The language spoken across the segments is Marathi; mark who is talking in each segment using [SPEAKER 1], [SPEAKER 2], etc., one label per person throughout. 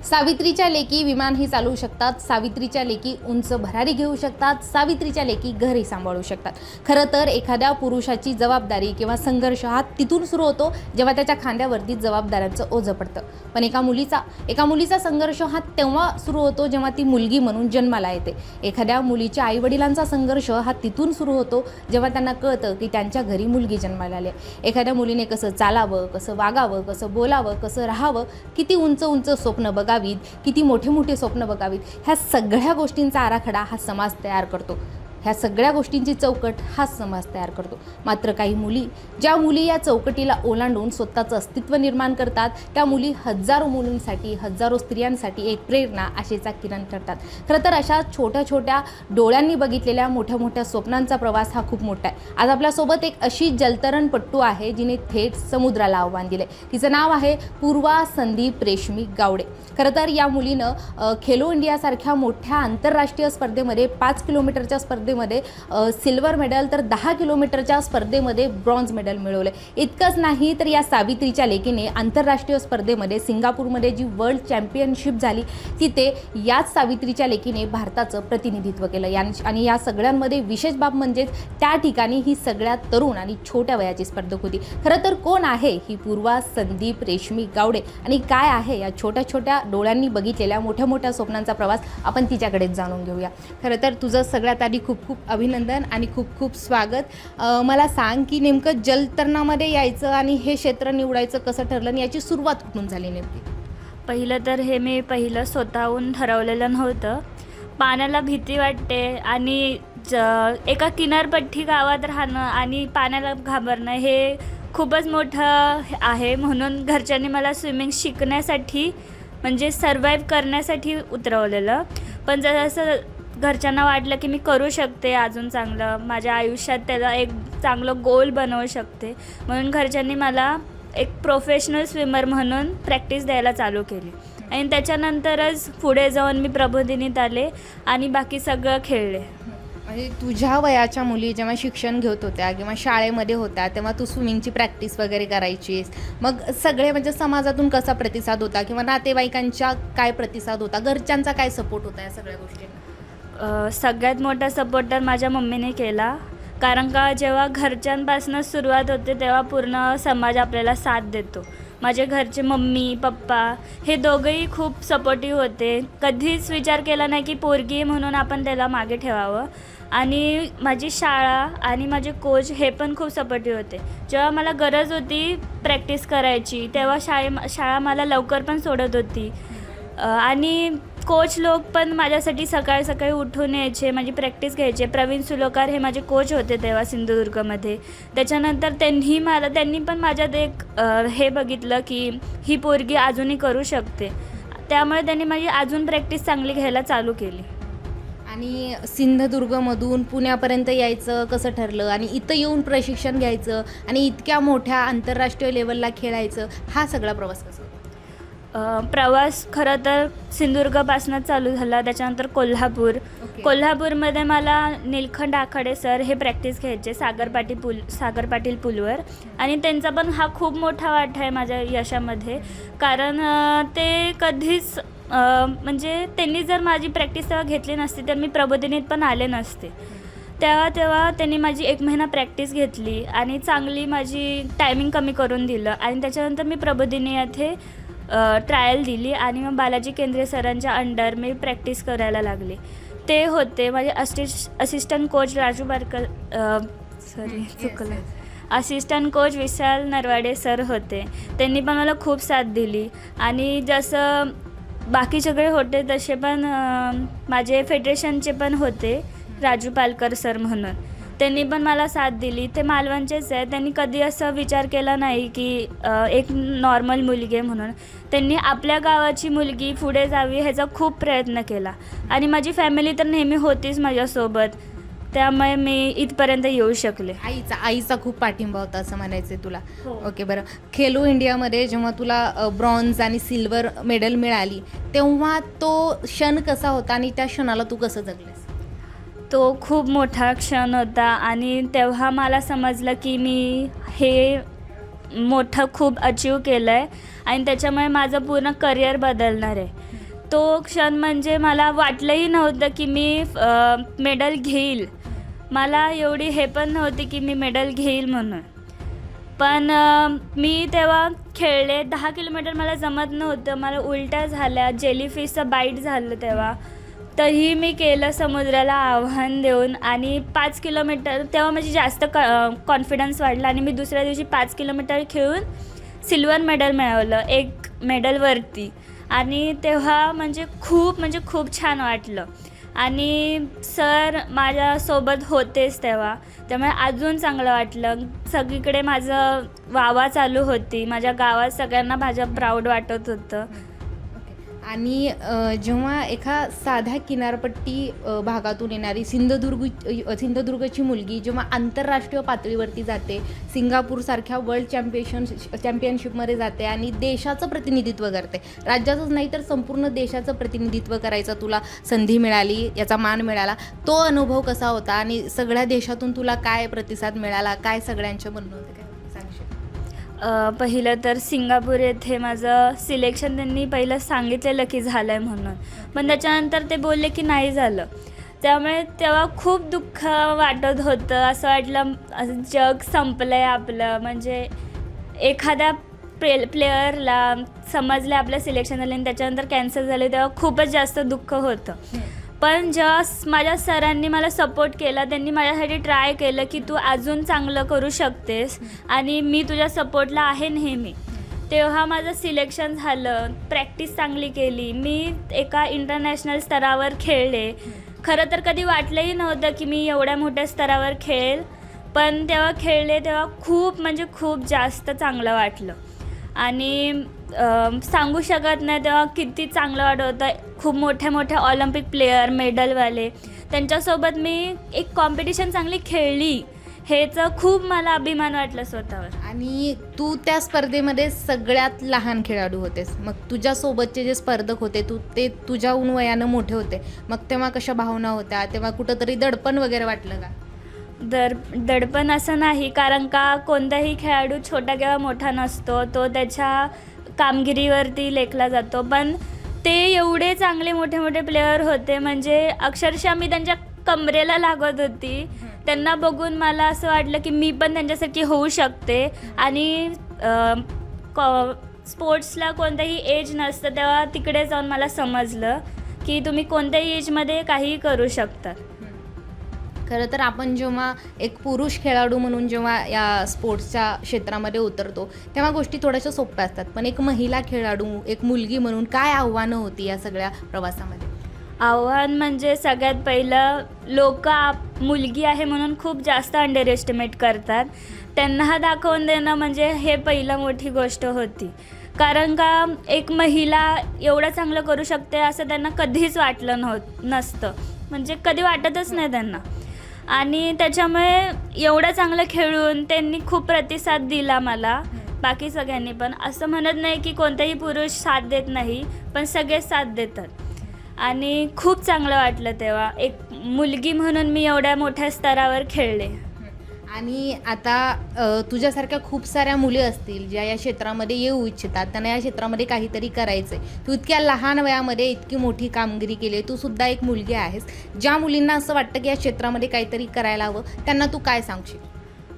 [SPEAKER 1] सावित्रीच्या लेकी विमानही चालवू शकतात, सावित्रीच्या लेकी उंच भरारी घेऊ शकतात, सावित्रीच्या लेकी घरही सांभाळू शकतात। खरं तर एखाद्या पुरुषाची जबाबदारी किंवा संघर्ष हा तिथून सुरू होतो जेव्हा त्याच्या खांद्यावरती जबाबदाऱ्यांचं ओझं पडतं। पण एका मुलीचा संघर्ष हा तेव्हा सुरू होतो जेव्हा ती मुलगी म्हणून जन्माला येते। एखाद्या मुलीच्या आईवडिलांचा संघर्ष हा तिथून सुरू होतो जेव्हा त्यांना कळतं की त्यांच्या घरी मुलगी जन्माला आली आहे। एखाद्या मुलीने कसं चालावं, कसं वागावं, कसं बोलावं, कसं राहावं, किती उंच स्वप्न बघावीत, किती मोठे स्वप्न बघावीत, ह्या सगळ्या गोष्टींचा आराखडा हा समाज तयार करतो। ह्या सगळ्या गोष्टींची चौकट हा समाज तयार करतो। मात्र काही मुली, ज्या मुली या चौकटीला ओलांडून स्वतःचं अस्तित्व निर्माण करतात, त्या मुली हजारो मुलींसाठी, हजारो स्त्रियांसाठी एक प्रेरणा, आशेचा किरण ठरतात। खरं तर अशा छोट्या डोळ्यांनी बघितलेल्या मोठ्या स्वप्नांचा प्रवास हा खूप मोठा आहे। आज आपल्यासोबत एक अशी जलतरणपट्टू आहे जिने थेट समुद्राला आव्हान दिले। तिचं नाव आहे पूर्वा संदीप रेशमी गावडे। खरं तर या मुलीनं खेलो इंडियासारख्या मोठ्या आंतरराष्ट्रीय स्पर्धेमध्ये 5 किलोमीटरच्या स्पर्धेमध्ये सिल्वर मेडल, तर 10 किलोमीटरच्या स्पर्धेमध्ये ब्रॉन्झ मेडल मिळवले। इतकंच नाही तर या सावित्रीच्या लेकीने आंतरराष्ट्रीय स्पर्धेमध्ये सिंगापूरमध्ये जी वर्ल्ड चॅम्पियनशिप झाली तिथे याच सावित्रीच्या लेकीने भारताचं प्रतिनिधित्व केलं। आणि या सगळ्यांमध्ये विशेष बाब म्हणजे त्या ठिकाणी ही सगळ्यात तरुण आणि छोट्या वयाची स्पर्धक होती। खरं तर कोण आहे ही पूर्वा संदीप रेशमी गावडे आणि काय आहे या छोट्या डोळ्यांनी बघितलेल्या मोठ्या स्वप्नांचा प्रवास, आपण तिच्याकडेच जाणून घेऊया। खरं तर तुझं सगळ्यात आधी खूप अभिनंदन आणि खूप स्वागत। मला सांग की नेमकं जलतरणामध्ये यायचं आणि हे क्षेत्र निवडायचं कसं ठरलं आणि याची सुरुवात कुठून झाली नेमकी?
[SPEAKER 2] पहिलं तर हे मी स्वतःहून ठरवलेलं नव्हतं। पाण्याला भीती वाटते आणि एका किनारपट्टी गावात राहणं आणि पाण्याला घाबरणं हे खूपच मोठं आहे। म्हणून घरच्यांनी मला स्विमिंग शिकण्यासाठी म्हणजे सर्वाईव्ह करण्यासाठी उतरवलेलं। पण जसं घरच्यांना वाटलं की मी करू शकते अजून चांगलं, माझ्या आयुष्यात त्याला एक चांगलं गोल बनवू शकते, म्हणून घरच्यांनी मला एक प्रोफेशनल स्विमर म्हणून प्रॅक्टिस द्यायला चालू केली। आणि त्याच्यानंतरच पुढे जाऊन मी प्रबोधिनीत आले आणि बाकी सगळं खेळले।
[SPEAKER 1] म्हणजे तुझ्या वयाच्या मुली जेव्हा शिक्षण घेत होत्या किंवा शाळेमध्ये होत्या तेव्हा तू स्विमिंगची प्रॅक्टिस वगैरे करायचीस, मग सगळे म्हणजे समाजातून कसा प्रतिसाद होता किंवा नातेवाईकांचा काय प्रतिसाद होता, घरच्यांचा काय सपोर्ट होता या सगळ्या गोष्टींना?
[SPEAKER 2] सगळ्यात मोठा सपोर्ट तर माझ्या मम्मीने केला, कारण का जेव्हा घरच्यांपासून सुरुवात होते तेव्हा पूर्ण समाज आपल्याला साथ देतो। माझे घरचे मम्मी पप्पा हे दोघंही खूप सपोर्टिव्ह होते। कधीच विचार केला नाही की पोरगी म्हणून आपण त्याला मागे ठेवावं। आणि माझी शाळा आणि माझे कोच हे पण खूप सपोर्टिव्ह होते। जेव्हा मला गरज होती प्रॅक्टिस करायची तेव्हा शाळा मला लवकर पण सोडत होती। आणि कोच लोक पण माझ्यासाठी सकाळी उठून यायचे, माझी प्रॅक्टिस घ्यायचे। प्रवीण सुलोकार हे माझे कोच होते तेव्हा सिंधुदुर्गमध्ये। त्याच्यानंतर त्यांनी पण माझ्यात एक हे बघितलं की ही पोरगी अजूनही करू शकते, त्यामुळे त्यांनी माझी अजून प्रॅक्टिस चांगली घ्यायला चालू केली।
[SPEAKER 1] आणि सिंधुदुर्गमधून पुण्यापर्यंत यायचं कसं ठरलं आणि इथं येऊन प्रशिक्षण घ्यायचं आणि इतक्या मोठ्या आंतरराष्ट्रीय लेवलला खेळायचं, हा सगळा प्रवास कसा होता?
[SPEAKER 2] प्रवास खरं तर सिंधुदुर्गपासूनच चालू झाला। त्याच्यानंतर कोल्हापूरमध्ये मला नीलखंड आखाडे सर हे प्रॅक्टिस घ्यायचे सागर पाटील पूलवर। आणि त्यांचा पण हा खूप मोठा वाटा आहे माझ्या यशामध्ये, कारण ते कधीच म्हणजे त्यांनी जर माझी प्रॅक्टिस तेव्हा घेतली नसती तर मी प्रबोधिनीत पण आले नसते। तेव्हा त्यांनी माझी 1 महिना प्रॅक्टिस घेतली आणि चांगली माझी टायमिंग कमी करून दिलं। आणि त्याच्यानंतर मी प्रबोधिनी येथे ट्रायल दिली आणि मग बालाजी केंद्रे सरांच्या अंडर मी प्रॅक्टिस करायला लागले। ते होते माझे assistant coach Raju Barkar, assistant coach Vishal Narwade sir होते। त्यांनी पण मला खूप साथ दिली। आणि जसं बाकी सगळे होते तसे पण माझे फेडरेशनचे पण होते राजू पालकर सर म्हणून, त्यांनी पण मला साथ दिली। ते मालवणचेच आहे, त्यांनी कधी असं विचार केला नाही की एक नॉर्मल मुलगी आहे म्हणून। त्यांनी आपल्या गावाची मुलगी पुढे जावी ह्याचा खूप प्रयत्न केला आणि माझी फॅमिली तर नेहमी होतीच माझ्यासोबत, त्यामुळे मी इथपर्यंत येऊ शकले।
[SPEAKER 1] आईचा खूप पाठिंबा होता असं म्हणायचं आहे तुला?
[SPEAKER 2] हो।
[SPEAKER 1] ओके, बरं. खेलो इंडियामध्ये जेव्हा तुला ब्रॉन्झ आणि सिल्वर मेडल मिळाली तेव्हा तो क्षण कसा होता आणि त्या क्षणाला तू कसं जगलेस?
[SPEAKER 2] तो खूप मोठा क्षण होता आणि तेव्हा मला समजलं की मी हे मोठं खूप अचीव केलं आहे आणि त्याच्यामुळे माझं पूर्ण करिअर बदलणार आहे। तो क्षण म्हणजे मला वाटलंही नव्हतं की मी मेडल घेईल. मला एवढी हे पण नव्हती की मी मेडल घेईल म्हणून. पण मी तेव्हा खेळले. 10 किलोमीटर मला जमत नव्हतं. मला उलट्या झाल्या, जेलीफिशचं बाईट झालं तेव्हा. तरीही मी केलं समुद्राला आव्हान देऊन. आणि 5 किलोमीटर तेव्हा माझी जास्त कॉन्फिडन्स वाढला आणि मी दुसऱ्या दिवशी 5 किलोमीटर खेळून सिल्वर मेडल मिळवलं, 1 मेडलवरती. आणि तेव्हा म्हणजे खूप छान वाटलं. आणि सर माझ्यासोबत होतेच तेव्हा, त्यामुळे अजून चांगलं वाटलं. सगळीकडे माझं वावा चालू होती. माझ्या गावात सगळ्यांना माझ्या प्राऊड वाटत होतं.
[SPEAKER 1] आणि जेव्हा एका साध्या किनारपट्टी भागातून येणारी सिंधुदुर्गची मुलगी जेव्हा आंतरराष्ट्रीय पातळीवरती जाते, सिंगापूरसारख्या वर्ल्ड चॅम्पियनशिपमध्ये जाते आणि देशाचं प्रतिनिधित्व करते, राज्याचंच नाही तर संपूर्ण देशाचं प्रतिनिधित्व करायचं तुला संधी मिळाली, याचा मान मिळाला, तो अनुभव कसा होता आणि सगळ्या देशातून तुला काय प्रतिसाद मिळाला, काय सगळ्यांचं म्हणणं होतं, काय सांगशील?
[SPEAKER 2] पहिलं तर सिंगापूर येथे माझं सिलेक्शन त्यांनी पहिलं सांगितलेलं की झालं आहे म्हणून, पण त्याच्यानंतर ते बोलले की नाही झालं. त्यामुळे तेव्हा खूप दुःख वाटत होतं. असं वाटलं जग संपलं आहे आपलं. म्हणजे एखाद्या प्लेयरला समजलं आपलं सिलेक्शन झालं आणि त्याच्यानंतर कॅन्सल झाले, तेव्हा खूपच जास्त दुःख होतं. पण जेव्हा माझ्या सरांनी मला सपोर्ट केला, त्यांनी माझ्यासाठी ट्राय केलं की तू अजून चांगलं करू शकतेस आणि मी तुझ्या सपोर्टला आहे नेहमी, तेव्हा माझं सिलेक्शन झालं. प्रॅक्टिस चांगली केली. मी एका इंटरनॅशनल स्तरावर खेळले. खरं तर कधी वाटलंही नव्हतं की मी एवढ्या मोठ्या स्तरावर खेळेल, पण तेव्हा खेळले तेव्हा खूप जास्त चांगलं वाटलं. आणि सांगू शकत नाही तेव्हा किती चांगलं वाटत होतं. खूप मोठ्या ऑलिम्पिक प्लेयर, मेडलवाले, त्यांच्यासोबत मी एक कॉम्पिटिशन चांगली खेळली, हेचं खूप मला अभिमान वाटलं स्वतःवर.
[SPEAKER 1] आणि तू त्या स्पर्धेमध्ये सगळ्यात लहान खेळाडू होतेस. मग तुझ्यासोबतचे जे स्पर्धक होते ते तुझ्याहून वयानं मोठे होते. मग तेव्हा कशा भावना होत्या? तेव्हा कुठंतरी दडपण वगैरे वाटलं का?
[SPEAKER 2] दडपण असं नाही, कारण का कोणताही खेळाडू छोटा किंवा मोठा नसतो, तो त्याच्या कामगिरीवरती लेखला जातो. पण ते एवढे चांगले मोठे प्लेयर होते, म्हणजे अक्षरशः मी त्यांच्या कमरेला लागत होती. त्यांना बघून मला असं वाटलं की मी पण त्यांच्यासारखी होऊ शकते. आणि स्पोर्ट्सला कोणतंही एज नसतं, तेव्हा तिकडे जाऊन मला समजलं की तुम्ही कोणत्याही एजमध्ये काहीही करू शकतात.
[SPEAKER 1] खरं तर आपण जेव्हा एक पुरुष खेळाडू म्हणून जेव्हा या स्पोर्ट्सच्या क्षेत्रामध्ये उतरतो, तेव्हा गोष्टी थोड्याशा सोप्या असतात. पण एक महिला खेळाडू, एक मुलगी म्हणून काय आव्हानं होती या सगळ्या प्रवासामध्ये?
[SPEAKER 2] आव्हान म्हणजे सगळ्यात पहिलं, लोक मुलगी आहे म्हणून खूप जास्त अंडर एस्टिमेट करतात. त्यांना हा दाखवून देणं म्हणजे हे पहिलं मोठी गोष्ट होती. कारण का एक महिला एवढं चांगलं करू शकते असं त्यांना कधीच वाटलं नसतं. म्हणजे कधी वाटतच नाही त्यांना. आणि त्याच्यामुळे एवढं चांगलं खेळून त्यांनी खूप प्रतिसाद दिला मला, बाकी सगळ्यांनी पण. असं म्हणत नाही की कोणताही पुरुष साथ देत नाही, पण सगळे साथ देतात. आणि खूप चांगलं वाटलं तेव्हा. एक मुलगी म्हणून मी एवढ्या मोठ्या स्तरावर खेळले.
[SPEAKER 1] आणि आता तुझ्यासारख्या खूप साऱ्या मुली असतील ज्या या क्षेत्रामध्ये येऊ इच्छितात, त्यांना या क्षेत्रामध्ये काहीतरी करायचं आहे. तू इतक्या लहान वयामध्ये इतकी मोठी कामगिरी केली, तू सुद्धा एक मुलगी आहेस. ज्या मुलींना असं वाटतं की या क्षेत्रामध्ये काहीतरी करायला हवं, त्यांना तू काय सांगशील?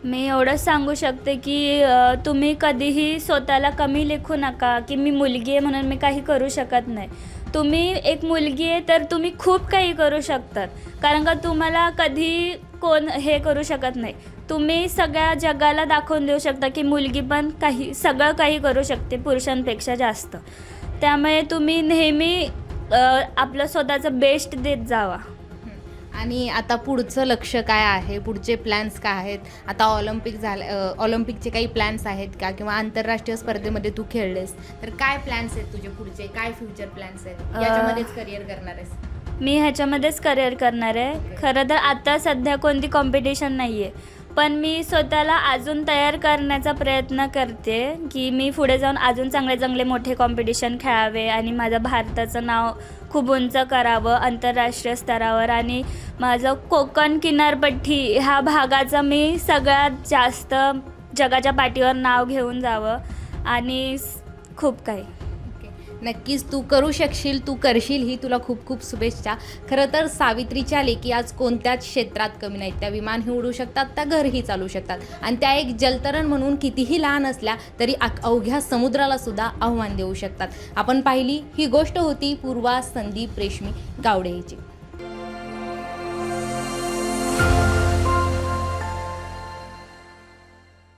[SPEAKER 2] मी एवढंच सांगू शकते की तुम्ही कधीही स्वतःला कमी लेखू नका की मी मुलगी आहे म्हणून मी काही करू शकत नाही. तुम्ही एक मुलगी आहे तर तुम्ही खूप काही करू शकतात, कारण का तुम्हाला कधी कोण हे करू शकत नाही. तुम्ही सगळ्या जगाला दाखवून देऊ शकता की मुलगी पण सगळं काही करू शकते पुरुषांपेक्षा जास्त. त्यामुळे तुम्ही नेहमी आपलं स्वतःचं बेस्ट देत जावा.
[SPEAKER 1] आणि आता पुढचं लक्ष काय आहे? पुढचे प्लॅन्स काय आहेत? आता ऑलिम्पिकचे काही प्लॅन्स आहेत का? किंवा आंतरराष्ट्रीय स्पर्धेमध्ये तू खेळलेस तर काय प्लॅन्स आहेत तुझे पुढचे? काय फ्युचर प्लॅन्स आहेत? याच्यामध्येच करिअर करणार आहेस?
[SPEAKER 2] मी ह्याच्यामध्येच करिअर करणार आहे. खरं तर आता सध्या कोणती कॉम्पिटिशन नाही आहे, पण मी स्वतःला अजून तयार करण्याचा प्रयत्न करते की मी पुढे जाऊन अजून चांगले मोठे कॉम्पिटिशन खेळावे आणि माझं भारताचं नाव खूप उंच करावं आंतरराष्ट्रीय स्तरावर. आणि माझं कोकण किनारपट्टी ह्या भागाचं मी सगळ्यात जास्त जगाच्या पाठीवर नाव घेऊन जावं आणि खूप काही.
[SPEAKER 1] नक्कीच तू करू शकशील, तू करशील ही तुला खूप खूप शुभेच्छा. खरं तर सावित्रीच्या लेकी आज कोणत्याच क्षेत्रात कमी नाहीत. त्या विमानही उडू शकतात, त्या घरही चालू शकतात आणि त्या एक जलतरण म्हणून कितीही लहान असल्या तरी अवघ्या समुद्राला सुद्धा आव्हान देऊ शकतात. आपण पाहिली ही गोष्ट होती पूर्वा संदीप रेशमी गावडे हिची.